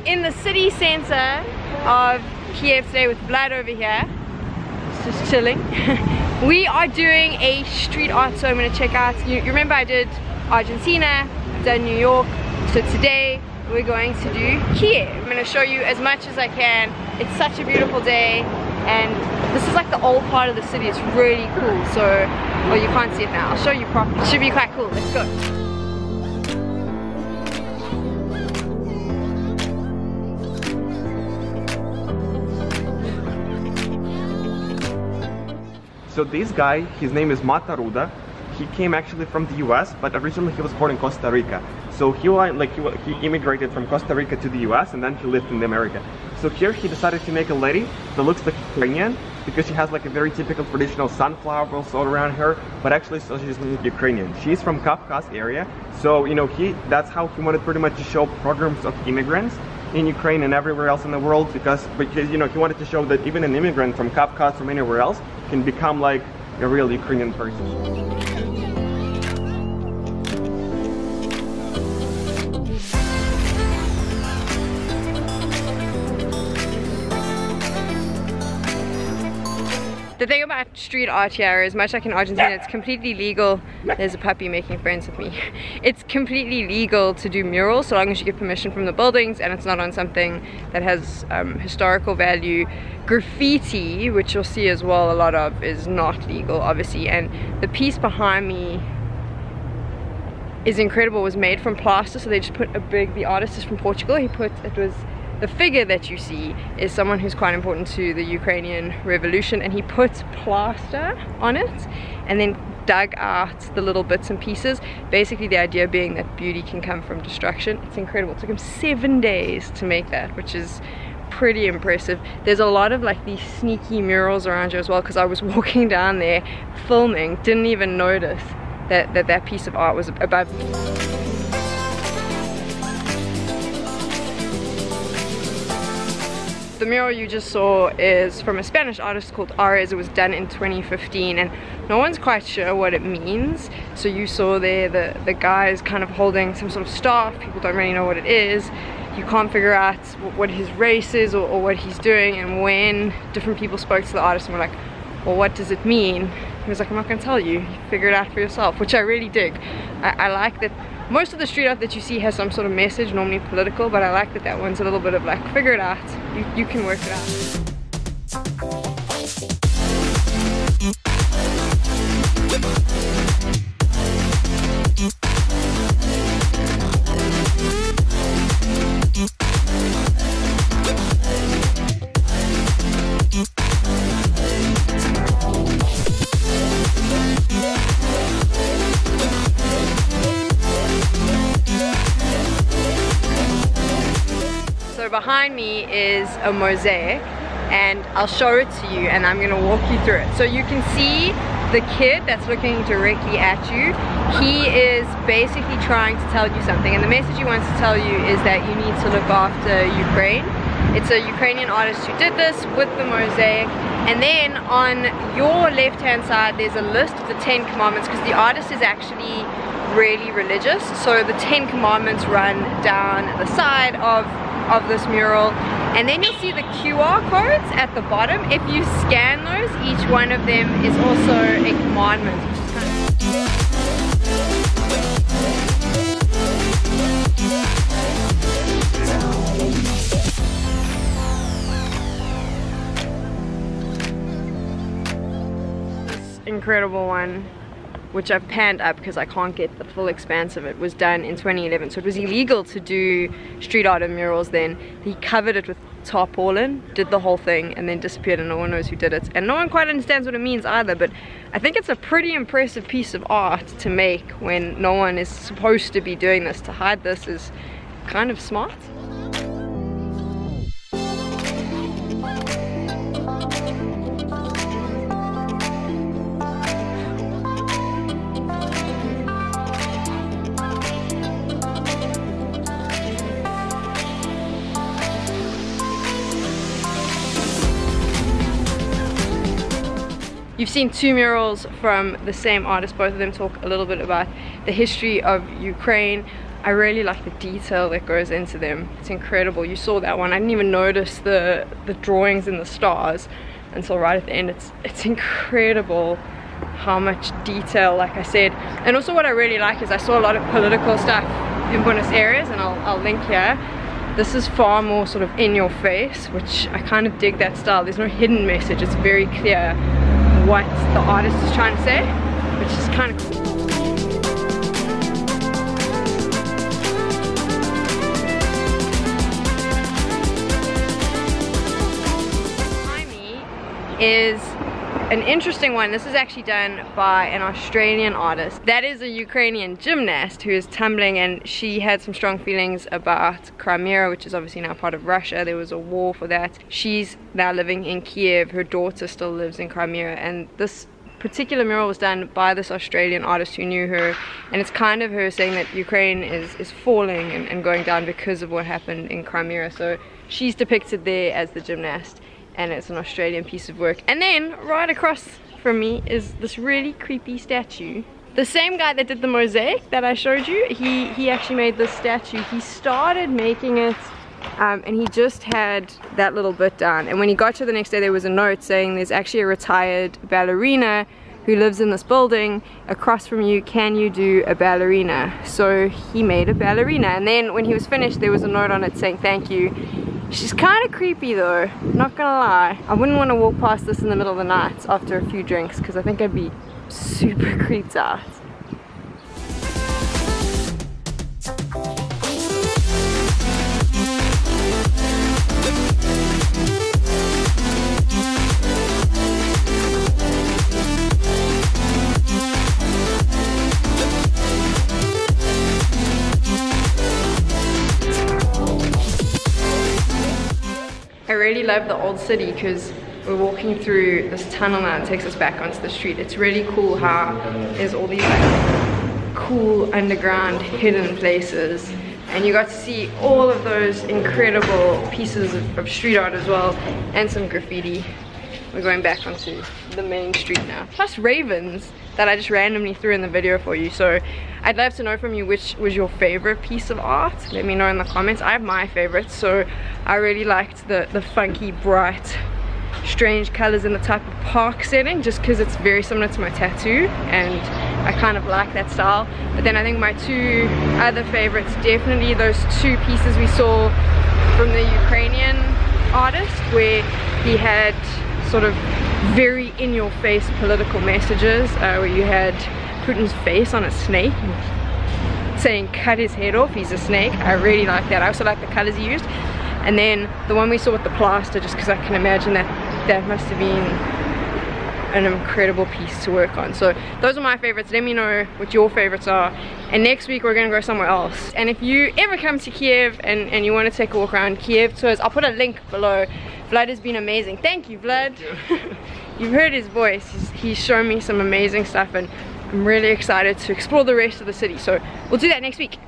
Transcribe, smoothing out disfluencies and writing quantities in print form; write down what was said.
in the city center of Kiev today with Vlad over here. Just chilling. We are doing a street art, so I'm going to check out. You remember I did Argentina, I've done New York, so today we're going to do Kiev. I'm going to show you as much as I can. It's such a beautiful day, and this is like the old part of the city. It's really cool. So, well, you can't see it now. I'll show you properly. It should be quite cool. Let's go. So this guy, his name is Mataruda. He came actually from the US, but originally he was born in Costa Rica. So he immigrated from Costa Rica to the US, and then he lived in America. So here he decided to make a lady that looks like Ukrainian, because she has like a very typical traditional sunflowers all around her, but actually so she's not Ukrainian. She's from Kafkas area. So you know, that's how he wanted pretty much to show programs of immigrants in Ukraine and everywhere else in the world, because you know, he wanted to show that even an immigrant from Kafkas from anywhere else can become like a real Ukrainian person. The thing about street art here is, much like in Argentina, it's completely legal. There's a puppy making friends with me. It's completely legal to do murals so long as you get permission from the buildings and it's not on something that has historical value. Graffiti, which you'll see as well a lot of, is not legal, obviously. And the piece behind me is incredible. It was made from plaster, so they just put the artist is from Portugal. The figure that you see is someone who's quite important to the Ukrainian revolution, and he put plaster on it and then dug out the little bits and pieces. Basically the idea being that beauty can come from destruction. It's incredible. It took him 7 days to make that, which is pretty impressive. There's a lot of like these sneaky murals around here as well, because I was walking down there filming, didn't even notice that piece of art was above me. The mural you just saw is from a Spanish artist called Ares. It was done in 2015 and no one's quite sure what it means. So you saw there the guy is kind of holding some sort of staff. People don't really know what it is. You can't figure out what his race is or what he's doing. And when different people spoke to the artist and were like, well, what does it mean? He was like, I'm not going to tell you. You figure it out for yourself, which I really dig. I like that. Most of the street art that you see has some sort of message, normally political, but I like that one's a little bit of like, figure it out. You can work it out. Behind me is a mosaic, and I'll show it to you and I'm going to walk you through it. So you can see the kid that's looking directly at you. He is basically trying to tell you something, and the message he wants to tell you is that you need to look after Ukraine. It's a Ukrainian artist who did this with the mosaic. And then on your left hand side there's a list of the 10 commandments, because the artist is actually really religious. So the 10 commandments run down the side of this mural, and then you'll see the QR codes at the bottom. If you scan those, each one of them is also a commandment, which is kind of this incredible one, which I've panned up because I can't get the full expanse of it, was done in 2011. So it was illegal to do street art and murals then. He covered it with tarpaulin, did the whole thing, and then disappeared, and no one knows who did it. And no one quite understands what it means either, but I think it's a pretty impressive piece of art to make when no one is supposed to be doing this. To hide this is kind of smart. You've seen two murals from the same artist. Both of them talk a little bit about the history of Ukraine. I really like the detail that goes into them. It's incredible. You saw that one. I didn't even notice the drawings in the stars until right at the end. It's incredible how much detail, like I said. And also what I really like is I saw a lot of political stuff in Buenos Aires, and I'll link here. This is far more sort of in your face, which I kind of dig that style. There's no hidden message. It's very clear what the artist is trying to say, which is kind of cool. Is an interesting one. This is actually done by an Australian artist. That is a Ukrainian gymnast who is tumbling, and she had some strong feelings about Crimea, which is obviously now part of Russia. There was a war for that. She's now living in Kiev. Her daughter still lives in Crimea, and this particular mural was done by this Australian artist who knew her, and it's kind of her saying that Ukraine is falling and going down because of what happened in Crimea. So she's depicted there as the gymnast, and it's an Australian piece of work. And then right across from me is this really creepy statue. The same guy that did the mosaic that I showed you, he actually made this statue. He started making it and he just had that little bit done, and when he got to the next day there was a note saying there's actually a retired ballerina who lives in this building across from you, can you do a ballerina? So he made a ballerina, and then when he was finished there was a note on it saying thank you. She's kind of creepy though, not gonna lie. I wouldn't want to walk past this in the middle of the night after a few drinks, because I think I'd be super creeped out. I really love the old city because we're walking through this tunnel now and it takes us back onto the street. It's really cool how there's all these like cool underground hidden places, and you got to see all of those incredible pieces of street art as well, and some graffiti. We're going back onto the main street now. Plus ravens that I just randomly threw in the video for you. So I'd love to know from you which was your favorite piece of art. Let me know in the comments. I have my favorites. So I really liked the funky, bright, strange colors in the type of park setting, just because it's very similar to my tattoo and I kind of like that style. But then I think my two other favorites, definitely those two pieces we saw from the Ukrainian artist, where he had sort of very in-your-face political messages, where you had Putin's face on a snake saying cut his head off, he's a snake. I really like that. I also like the colors he used. And then the one we saw with the plaster, just because I can imagine that must have been an incredible piece to work on. So those are my favorites. Let me know what your favorites are, and next week we're gonna go somewhere else. And if you ever come to Kiev and you want to take a walk around Kiev tours, I'll put a link below. Vlad has been amazing. Thank you, Vlad. You've heard his voice. He's shown me some amazing stuff, and I'm really excited to explore the rest of the city. So we'll do that next week.